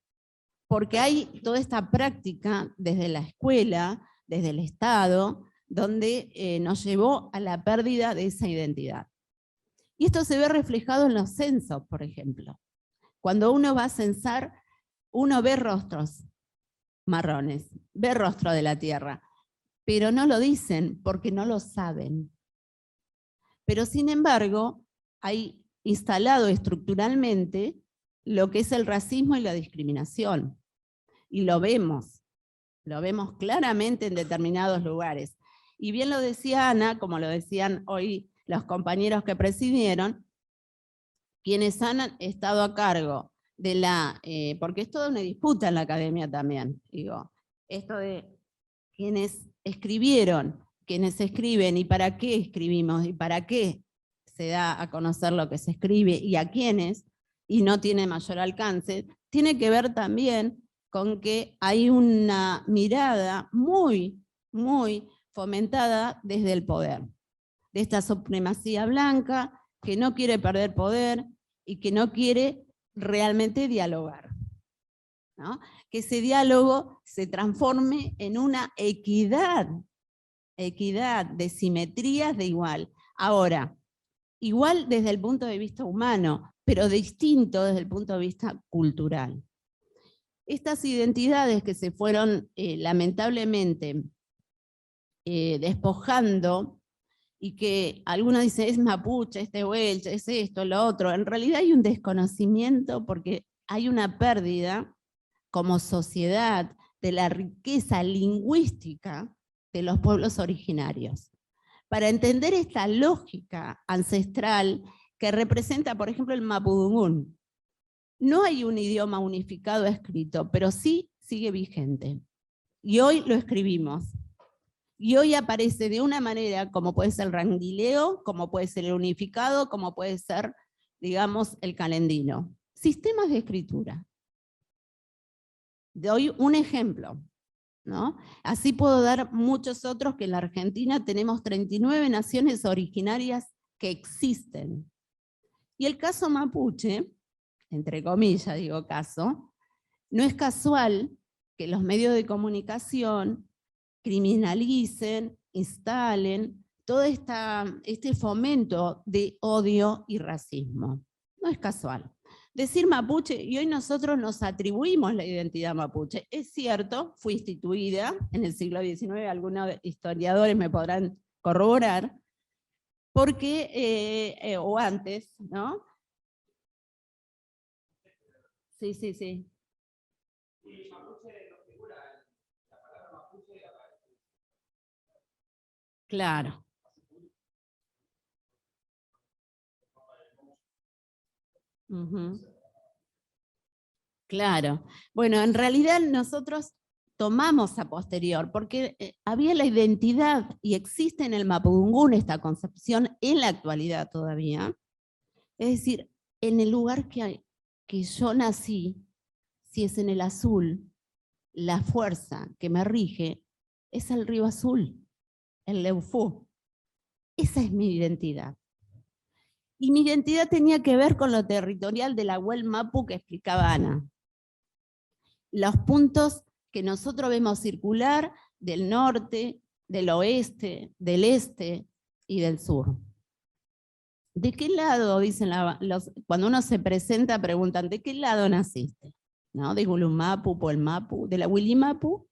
Speaker 1: porque hay toda esta práctica desde la escuela, desde el Estado, donde nos llevó a la pérdida de esa identidad. Y esto se ve reflejado en los censos, por ejemplo. Cuando uno va a censar, uno ve rostros marrones, ve rostro de la tierra, pero no lo dicen porque no lo saben. Pero sin embargo, hay instalado estructuralmente lo que es el racismo y la discriminación. Y lo vemos claramente en determinados lugares. Y bien lo decía Ana, como lo decían hoy los compañeros que presidieron, quienes han estado a cargo de la, porque es toda una disputa en la academia también, digo, esto de quienes escribieron, quienes escriben y para qué escribimos y para qué se da a conocer lo que se escribe y a quiénes, y no tiene mayor alcance, tiene que ver también con que hay una mirada muy, muy fomentada desde el poder, de esta supremacía blanca que no quiere perder poder y que no quiere realmente dialogar, ¿no? Que ese diálogo se transforme en una equidad de simetrías de igual. Ahora, igual desde el punto de vista humano, pero distinto desde el punto de vista cultural. Estas identidades que se fueron lamentablemente despojando, y que algunos dicen es mapuche, este huelche, es esto, lo otro, en realidad hay un desconocimiento porque hay una pérdida como sociedad de la riqueza lingüística de los pueblos originarios. Para entender esta lógica ancestral que representa, por ejemplo, el mapudungún, no hay un idioma unificado escrito, pero sí sigue vigente. Y hoy lo escribimos. Y hoy aparece de una manera como puede ser el ranguileo, como puede ser el unificado, como puede ser, digamos, el calendino. Sistemas de escritura. Doy un ejemplo, ¿no? Así puedo dar muchos otros que en la Argentina tenemos 39 naciones originarias que existen. Y el caso mapuche entre comillas digo caso, no es casual que los medios de comunicación criminalicen, instalen todo este fomento de odio y racismo. No es casual. Decir mapuche, y hoy nosotros nos atribuimos la identidad mapuche. Es cierto, fue instituida en el siglo XIX, algunos historiadores me podrán corroborar, porque, o antes, ¿no? Sí, sí, sí. Claro. Uh-huh. Claro. Bueno, en realidad nosotros tomamos a posterior, porque había la identidad y existe en el Mapudungún esta concepción en la actualidad todavía. Es decir, en el lugar que yo nací, si es en el azul, la fuerza que me rige es el río azul, el Leufú. Esa es mi identidad. Y mi identidad tenía que ver con lo territorial de la Huel Mapu que explicaba Ana. Los puntos que nosotros vemos circular del norte, del oeste, del este y del sur. ¿De qué lado, dicen cuando uno se presenta, preguntan, ¿de qué lado naciste? ¿No? ¿De Gulumapu, Polmapu, de la Willimapu?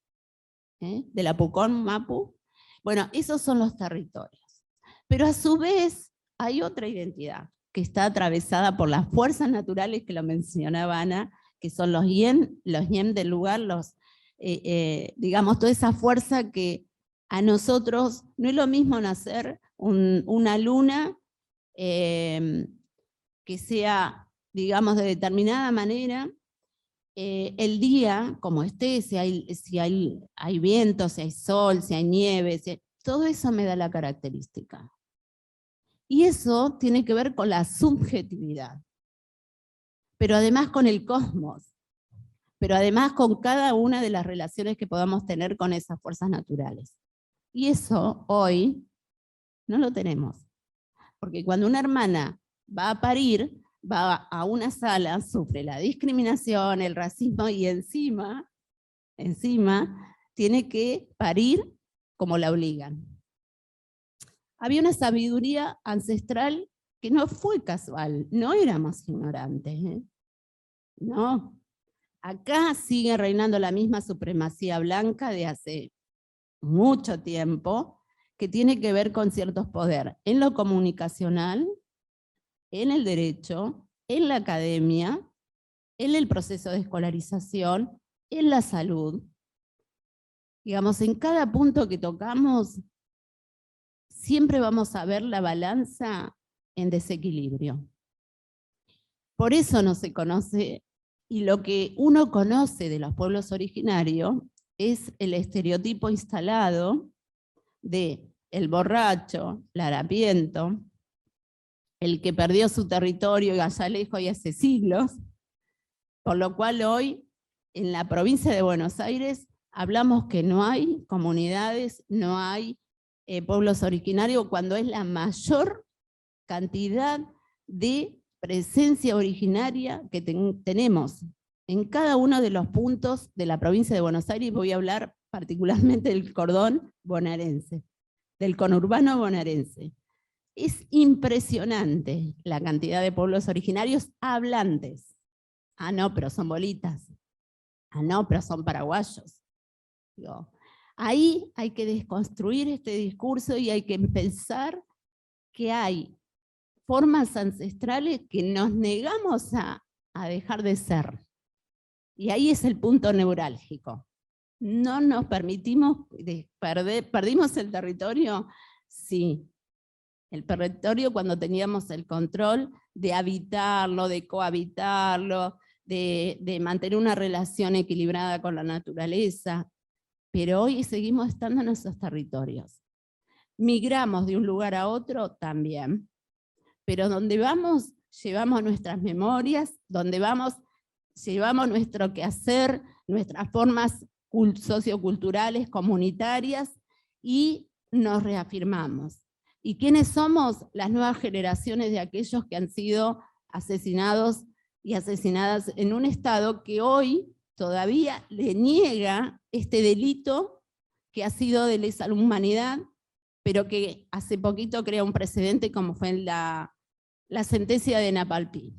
Speaker 1: ¿De la Pucón Mapu? Bueno, esos son los territorios. Pero a su vez hay otra identidad que está atravesada por las fuerzas naturales que lo mencionaba Ana, que son los yen del lugar, digamos, toda esa fuerza que a nosotros no es lo mismo nacer una luna que sea, digamos, de determinada manera, el día, como esté, si hay viento, si hay sol, si hay nieve, todo eso me da la característica. Y eso tiene que ver con la subjetividad, pero además con el cosmos, pero además con cada una de las relaciones que podamos tener con esas fuerzas naturales. Y eso hoy no lo tenemos, porque cuando una hermana va a parir, va a una sala, sufre la discriminación, el racismo, y encima tiene que parir como la obligan. Había una sabiduría ancestral que no fue casual, no éramos ignorantes, ¿eh? No. Acá sigue reinando la misma supremacía blanca de hace mucho tiempo, que tiene que ver con ciertos poderes en lo comunicacional, en el derecho, en la academia, en el proceso de escolarización, en la salud. Digamos, en cada punto que tocamos, siempre vamos a ver la balanza en desequilibrio. Por eso no se conoce, y lo que uno conoce de los pueblos originarios es el estereotipo instalado de el borracho, el harapiento, el que perdió su territorio y allá lejos y hace siglos, por lo cual hoy en la provincia de Buenos Aires hablamos que no hay comunidades, no hay pueblos originarios, cuando es la mayor cantidad de presencia originaria que tenemos en cada uno de los puntos de la provincia de Buenos Aires. Voy a hablar particularmente del cordón bonaerense, del conurbano bonaerense. Es impresionante la cantidad de pueblos originarios hablantes. Ah, no, pero son bolitas. Ah, no, pero son paraguayos. Digo, ahí hay que desconstruir este discurso y hay que pensar que hay formas ancestrales que nos negamos a dejar de ser. Y ahí es el punto neurálgico. No nos permitimos ¿perdimos el territorio? Sí. El territorio cuando teníamos el control de habitarlo, de cohabitarlo, de mantener una relación equilibrada con la naturaleza. Pero hoy seguimos estando en esos territorios. Migramos de un lugar a otro también. Pero donde vamos, llevamos nuestras memorias, donde vamos, llevamos nuestro quehacer, nuestras formas socioculturales, comunitarias, y nos reafirmamos. ¿Y quiénes somos? Las nuevas generaciones de aquellos que han sido asesinados
Speaker 3: y asesinadas en un Estado que hoy todavía le niega este delito que ha sido de lesa humanidad, pero que hace poquito crea un precedente como fue en la sentencia de Napalpí.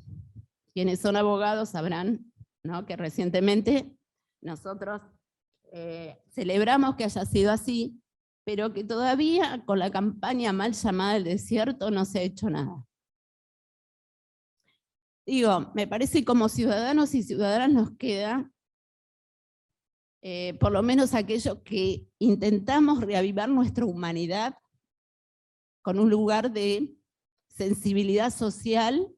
Speaker 3: Quienes son abogados sabrán, ¿no?, que recientemente nosotros celebramos que haya sido así, pero que todavía con la campaña mal llamada El Desierto no se ha hecho nada. Digo, me parece que como ciudadanos y ciudadanas nos queda, por lo menos aquellos que intentamos reavivar nuestra humanidad con un lugar de sensibilidad social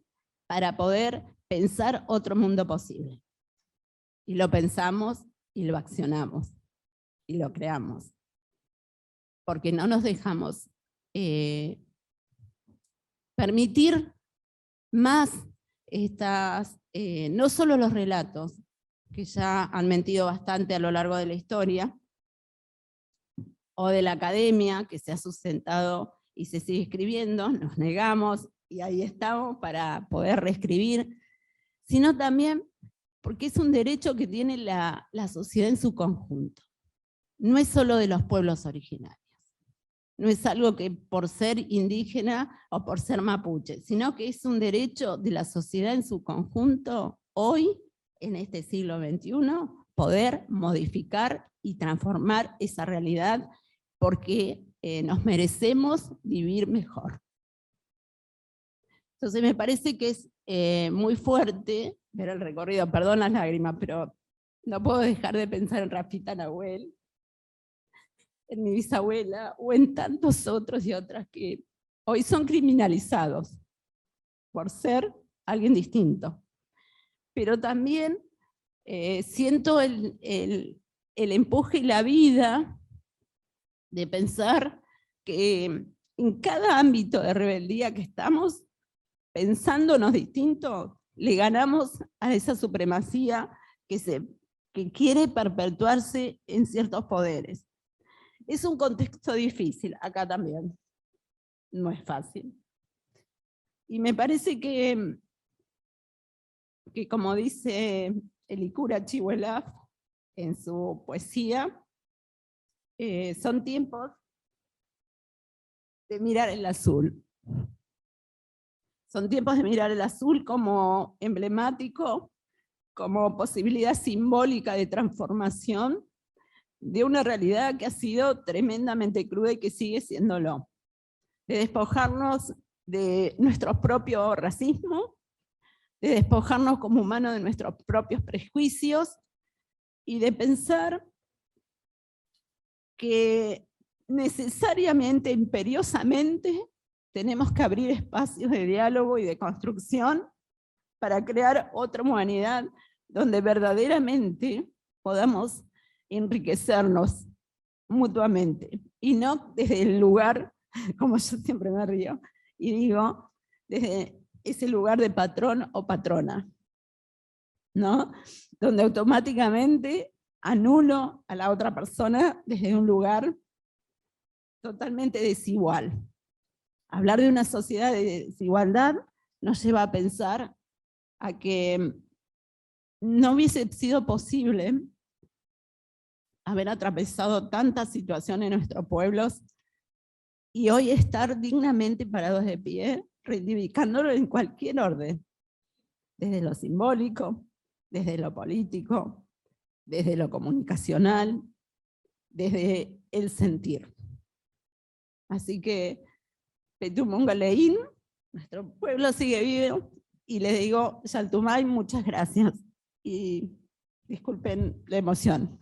Speaker 3: para poder pensar otro mundo posible. Y lo pensamos y lo accionamos y lo creamos. Porque no nos dejamos permitir más no solo los relatos, que ya han mentido bastante a lo largo de la historia, o de la academia, que se ha sustentado y se sigue escribiendo, nos negamos, y ahí estamos para poder reescribir, sino también porque es un derecho que tiene la sociedad en su conjunto. No es solo de los pueblos originarios. No es algo que por ser indígena o por ser mapuche, sino que es un derecho de la sociedad en su conjunto, hoy, en este siglo XXI, poder modificar y transformar esa realidad, porque nos merecemos vivir mejor. Entonces me parece que es muy fuerte ver el recorrido, perdón las lágrimas, pero no puedo dejar de pensar en Rafita Nahuel, en mi bisabuela, o en tantos otros y otras que hoy son criminalizados por ser alguien distinto. Pero también siento el empuje y la vida de pensar que en cada ámbito de rebeldía que estamos, pensándonos distintos, le ganamos a esa supremacía que quiere perpetuarse en ciertos poderes. Es un contexto difícil, acá también. No es fácil. Y me parece que como dice Elikura Chihuelaf en su poesía, son tiempos de mirar el azul. Son tiempos de mirar el azul como emblemático, como posibilidad simbólica de transformación de una realidad que ha sido tremendamente cruda y que sigue siéndolo. De despojarnos de nuestro propio racismo, de despojarnos como humanos de nuestros propios prejuicios y de pensar que necesariamente, imperiosamente, tenemos que abrir espacios de diálogo y de construcción para crear otra humanidad donde verdaderamente podamos enriquecernos mutuamente, y no desde el lugar, como yo siempre me río, y digo, desde ese lugar de patrón o patrona, ¿no? Donde automáticamente anulo a la otra persona desde un lugar totalmente desigual. Hablar de una sociedad de desigualdad nos lleva a pensar a que no hubiese sido posible haber atravesado tantas situaciones en nuestros pueblos y hoy estar dignamente parados de pie, reivindicándolo en cualquier orden, desde lo simbólico, desde lo político, desde lo comunicacional, desde el sentir. Así que, Petumungaleín, nuestro pueblo sigue vivo, y les digo, Yaltumay, muchas gracias, y disculpen la emoción.